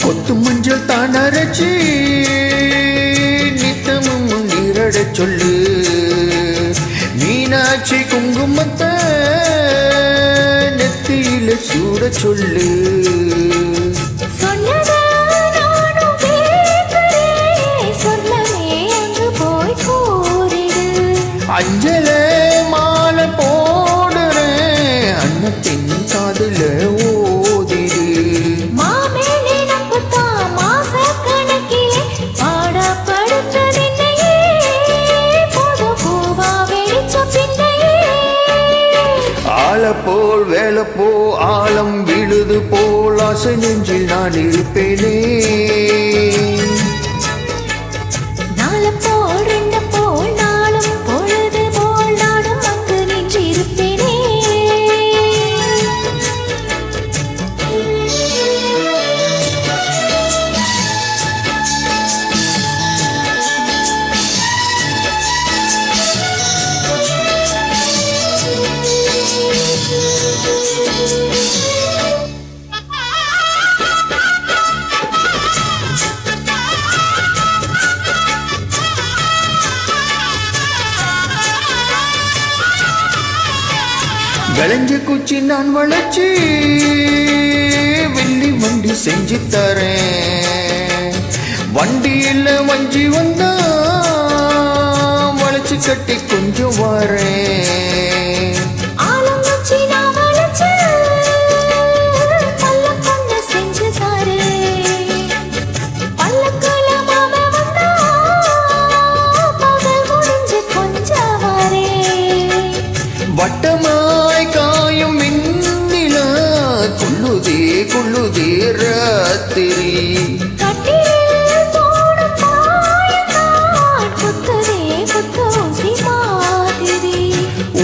கொத்து மஞ்சள் தான் அரைச்சி நித்தமும் நீரட சொல்லு, மீனாட்சி குங்குமத்தை நெத்தியில சூட சொல்லு. அஞ்சல மாலை போடுறேன் அன்னத்தின் காதுல ஓதிரு. ஆளப்போல் வேலைப்போ ஆழம் விழுது போல் ஆசை நெஞ்சில் நான் இருப்பேனே. விளைஞ்ச குச்சி நான் வளைச்சி வெள்ளி வண்டி செஞ்சு தரேன். வண்டியில் வஞ்சி வந்தா வளைச்சு கட்டி கொஞ்சம் வரேன். வட்டமாய் காயும் மின்னிலா கொள்ளுதே கொள்ளுதே ராத்திரி.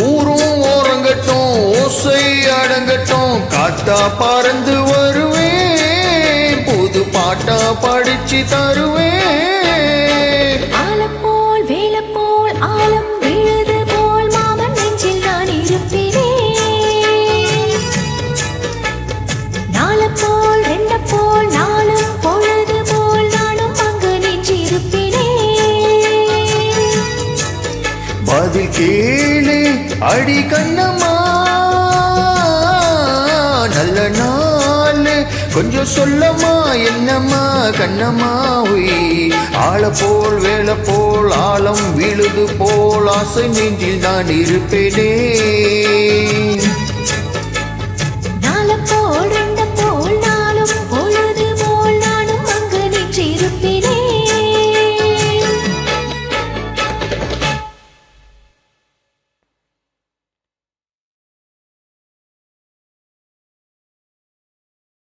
ஊரும் ஓரங்கட்டும் ஓசை அடங்கட்டும், காத்தா பறந்து வருவேன், புது பாட்டா படிச்சு தருவேன். பதில் கேளு அடி கண்ணம்மா, நல்ல நாள் கொஞ்சம் சொல்லம்மா என்னம்மா கண்ணம்மா. ஆள போல் வேலை போல் ஆழம் விழுது போல் ஆசை நெஞ்சில் நான் இருப்பேனே.